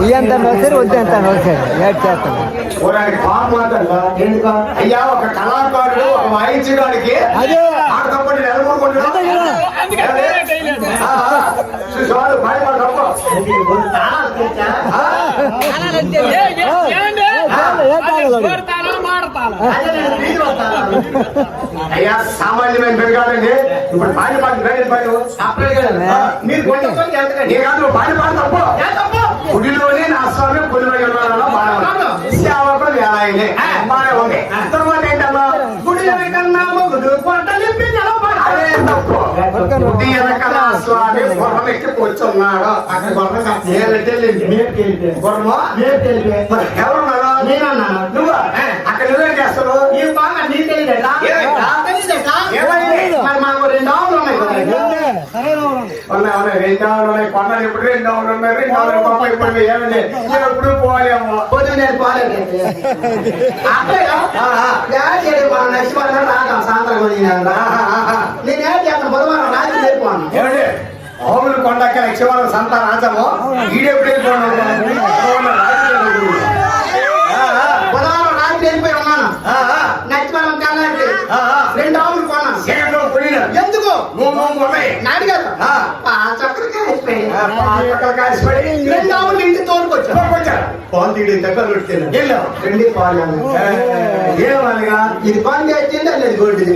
ఇదంతా నోసారి వద్దంతా నోసారి ఏడ్ చేస్తాను. అయ్యా ఒక కళాకారుడు ఒక వాయించడానికి ఆడకప్పటి నెలకొంటున్నాడు. అయ్యా సామాన్యమైన పెరగాలండి. ఇప్పుడు పాడి పాడు మీరు పాడి పాడు తప్పు. గుడిలోనే నా స్వామి గుడిలో సేవకుడు వేలాయనే బాగా ఉంది. తర్వాత ఏంటమ్మా గుడిలో గుడు అదే తప్పు. గుడి వెనకాల స్వామి గుర్రం ఎక్కి కూర్చున్నాడు. అక్కడ ఎవరున్నాడు? నేనన్నాను. నువ్వు అక్కడ నువ్వేం చేస్తావు? ఈ బాగా నీ తెలియదా? మాకు 2 ఆవులు ఉన్నాయి. 2 ఆవులు ఉన్నాయి. కొండలు ఇప్పుడు 2 ఆవులు ఉన్నాయి. 2 ఆవులు గొప్ప ఇప్పుడు ఏమండి ఎప్పుడు పోలేము. పొద్దున్న నేను పోలేదు. నచ్చిపోయినా రాదాం సాయంత్రం నేనేం చేస్తాను. బుధవారం రాత్రి వెళ్ళిపోను. ఏమండి ఆవులు కొండకి లక్ష్మీవారం సంత రాజము ఈడెప్పుడు బుధవారం రాత్రి వెళ్ళిపోయి ఉన్నాను. నచ్చిపోయిన తెల్లారి 2 ఆవులు కొన్నాను. ఎందుకు నాడిగారు కాసిపడి 2 ఆవులు ఇంటి తోలుకొచ్చారు. పాలు తీయడం దగ్గర పెట్టాను. 2 పాలు ఇది పని చేసింది అనేది గొడ్డిది.